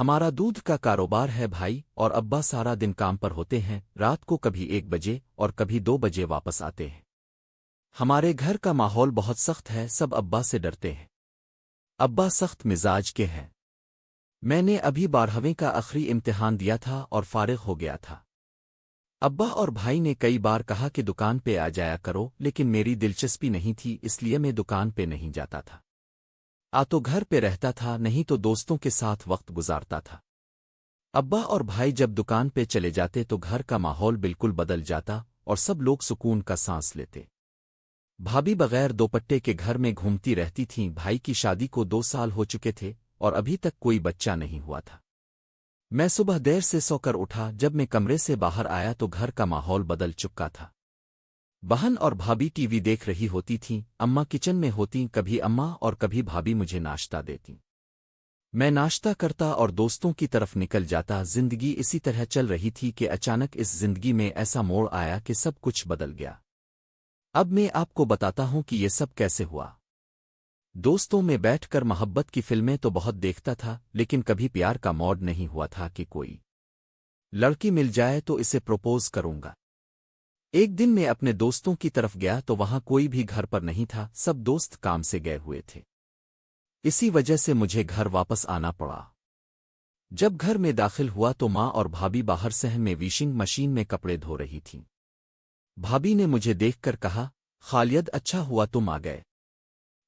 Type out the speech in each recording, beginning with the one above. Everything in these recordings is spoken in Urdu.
ہمارا دودھ کا کاروبار ہے بھائی، اور ابا سارا دن کام پر ہوتے ہیں، رات کو کبھی 1 بجے اور کبھی 2 بجے واپس آتے ہیں۔ ہمارے گھر کا ماحول بہت سخت ہے، سب ابا سے ڈرتے ہیں۔ ابا سخت مزاج کے ہیں۔ میں نے ابھی 12ویں کا آخری امتحان دیا تھا اور فارغ ہو گیا تھا۔ ابا اور بھائی نے کئی بار کہا کہ دکان پہ آ جایا کرو، لیکن میری دلچسپی نہیں تھی، اس لیے میں دکان پہ نہیں جاتا تھا۔ تو گھر پہ رہتا تھا، نہیں تو دوستوں کے ساتھ وقت گزارتا تھا۔ ابا اور بھائی جب دکان پہ چلے جاتے تو گھر کا ماحول بالکل بدل جاتا اور سب لوگ سکون کا سانس لیتے۔ بھابھی بغیر دوپٹے کے گھر میں گھومتی رہتی تھیں، بھائی کی شادی کو 2 سال ہو چکے تھے اور ابھی تک کوئی بچہ نہیں ہوا تھا۔ میں صبح دیر سے سو کر اٹھا، جب میں کمرے سے باہر آیا تو گھر کا ماحول بدل چکا تھا۔ بہن اور بھابھی ٹی وی دیکھ رہی ہوتی تھیں، اماں کچن میں ہوتیں، کبھی اماں اور کبھی بھابھی مجھے ناشتہ دیتی۔ میں ناشتہ کرتا اور دوستوں کی طرف نکل جاتا۔ زندگی اسی طرح چل رہی تھی کہ اچانک اس زندگی میں ایسا موڑ آیا کہ سب کچھ بدل گیا۔ اب میں آپ کو بتاتا ہوں کہ یہ سب کیسے ہوا۔ دوستوں میں بیٹھ کر محبت کی فلمیں تو بہت دیکھتا تھا، لیکن کبھی پیار کا موڈ نہیں ہوا تھا کہ کوئی لڑکی مل جائے تو اسے پروپوز کروں گا۔ ایک دن میں اپنے دوستوں کی طرف گیا تو وہاں کوئی بھی گھر پر نہیں تھا، سب دوست کام سے گئے ہوئے تھے۔ اسی وجہ سے مجھے گھر واپس آنا پڑا۔ جب گھر میں داخل ہوا تو ماں اور بھابھی باہر صحن میں واشنگ مشین میں کپڑے دھو رہی تھیں۔ بھابھی نے مجھے دیکھ کر کہا، خالد اچھا ہوا تم آ گئے۔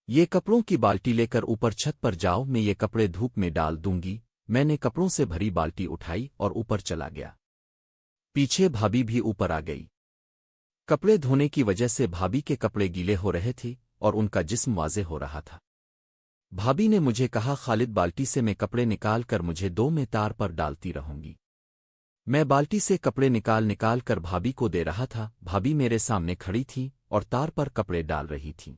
یہ کپڑوں کی بالٹی لے کر اوپر چھت پر جاؤ، میں یہ کپڑے دھوپ میں ڈال دوں گی۔ میں نے کپڑوں سے بھری بالٹی اٹھائی اور اوپر چلا گیا۔ پیچھے بھابھی بھی اوپر آ گئی۔ کپڑے دھونے کی وجہ سے بھابھی کے کپڑے گیلے ہو رہے تھے اور ان کا جسم واضح ہو رہا تھا۔ بھابھی نے مجھے کہا، خالد بالٹی سے میں کپڑے نکال کر مجھے دو میں تار پر ڈالتی رہوں گی۔ میں بالٹی سے کپڑے نکال کر بھابھی کو دے رہا تھا۔ بھابھی میرے سامنے کھڑی تھی اور تار پر کپڑے ڈال رہی تھی۔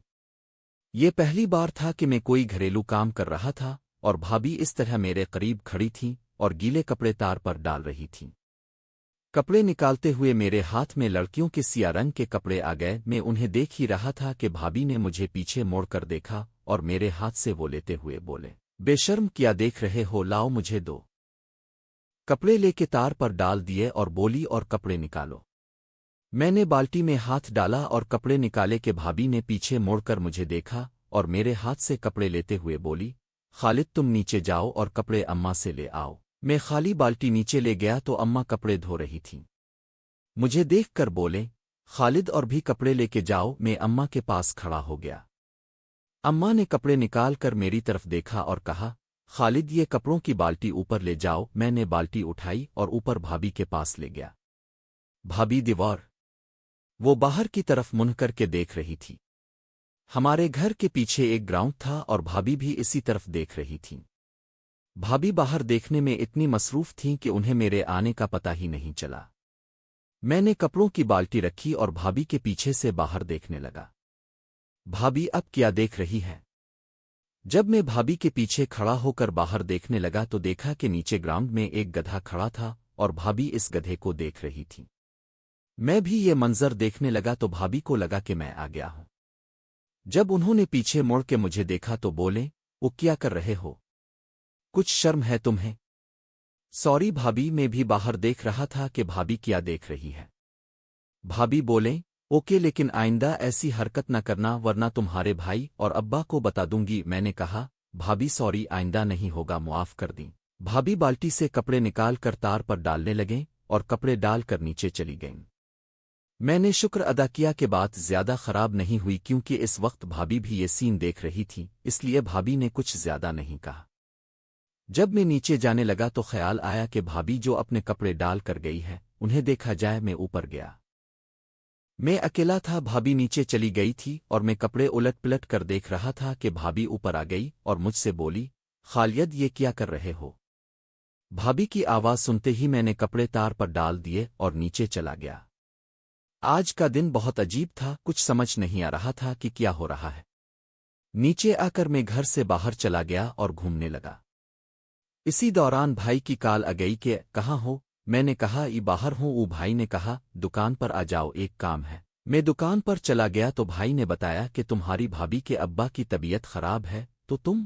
یہ پہلی بار تھا کہ میں کوئی گھریلو کام کر رہا تھا اور بھابھی اس طرح میرے قریب کھڑی تھیں اور گیلے کپڑے تار پر ڈال رہی تھیں۔ کپڑے نکالتے ہوئے میرے ہاتھ میں لڑکیوں کے سیاہ رنگ کے کپڑے آ گئے۔ میں انہیں دیکھ ہی رہا تھا کہ بھابھی نے مجھے پیچھے موڑ کر دیکھا اور میرے ہاتھ سے وہ لیتے ہوئے بولے، بے شرم کیا دیکھ رہے ہو، لاؤ مجھے دو۔ کپڑے لے کے تار پر ڈال دیے اور بولی، اور کپڑے نکالو۔ میں نے بالٹی میں ہاتھ ڈالا اور کپڑے نکالے کہ بھابھی نے پیچھے موڑ کر مجھے دیکھا اور میرے ہاتھ سے کپڑے لیتے ہوئے بولی، خالد تم نیچے جاؤ اور کپڑے اماں سے لے آؤ۔ میں خالی بالٹی نیچے لے گیا تو اماں کپڑے دھو رہی تھیں۔ مجھے دیکھ کر بولے، خالد اور بھی کپڑے لے کے جاؤ۔ میں اماں کے پاس کھڑا ہو گیا۔ اماں نے کپڑے نکال کر میری طرف دیکھا اور کہا، خالد یہ کپڑوں کی بالٹی اوپر لے جاؤ۔ میں نے بالٹی اٹھائی اور اوپر بھابھی کے پاس لے گیا۔ بھابھی دیوار وہ باہر کی طرف منہ کر کے دیکھ رہی تھی۔ ہمارے گھر کے پیچھے ایک گراؤنڈ تھا اور بھابھی بھی اسی طرف دیکھ رہی تھیں۔ بھابھی باہر دیکھنے میں اتنی مصروف تھیں کہ انہیں میرے آنے کا پتہ ہی نہیں چلا۔ میں نے کپڑوں کی بالٹی رکھی اور بھابھی کے پیچھے سے باہر دیکھنے لگا۔ بھابھی اب کیا دیکھ رہی ہے؟ جب میں بھابھی کے پیچھے کھڑا ہو کر باہر دیکھنے لگا تو دیکھا کہ نیچے گراؤنڈ میں ایک گدھا کھڑا تھا اور بھابھی اس گدھے کو دیکھ رہی تھی۔ میں بھی یہ منظر دیکھنے لگا تو بھابھی کو لگا کہ میں آ گیا ہوں۔ جب انہوں نے پیچھے مڑ کے مجھے دیکھا تو بولے، وہ کیا کر رہے ہو؟ کچھ شرم ہے تمہیں؟ سوری بھابھی، میں بھی باہر دیکھ رہا تھا کہ بھابھی کیا دیکھ رہی ہے۔ بھابھی بولیں، اوکے، لیکن آئندہ ایسی حرکت نہ کرنا ورنہ تمہارے بھائی اور ابا کو بتا دوں گی۔ میں نے کہا، بھابھی سوری، آئندہ نہیں ہوگا، معاف کر دیں۔ بھابھی بالٹی سے کپڑے نکال کر تار پر ڈالنے لگیں اور کپڑے ڈال کر نیچے چلی گئیں۔ میں نے شکر ادا کیا کہ بات زیادہ خراب نہیں ہوئی، کیونکہ اس وقت بھابھی بھی یہ سین دیکھ رہی تھی، اس لیے بھابھی نے کچھ زیادہ نہیں کہا۔ جب میں نیچے جانے لگا تو خیال آیا کہ بھابھی جو اپنے کپڑے ڈال کر گئی ہے انہیں دیکھا جائے۔ میں اوپر گیا۔ میں اکیلا تھا، بھابھی نیچے چلی گئی تھی اور میں کپڑے الٹ پلٹ کر دیکھ رہا تھا کہ بھابھی اوپر آ گئی اور مجھ سے بولی، خالد یہ کیا کر رہے ہو؟ بھابھی کی آواز سنتے ہی میں نے کپڑے تار پر ڈال دیے اور نیچے چلا گیا۔ آج کا دن بہت عجیب تھا، کچھ سمجھ نہیں آ رہا تھا کہ کیا ہو رہا ہے۔ نیچے آ کر میں گھر سے باہر چلا گیا اور گھومنے لگا۔ اسی دوران بھائی کی کال آ گئی کہ کہاں ہو؟ میں نے کہا، ای باہر ہوں۔ وہ بھائی نے کہا، دکان پر آ جاؤ، ایک کام ہے۔ میں دکان پر چلا گیا تو بھائی نے بتایا کہ تمہاری بھابھی کے ابا کی طبیعت خراب ہے، تو تم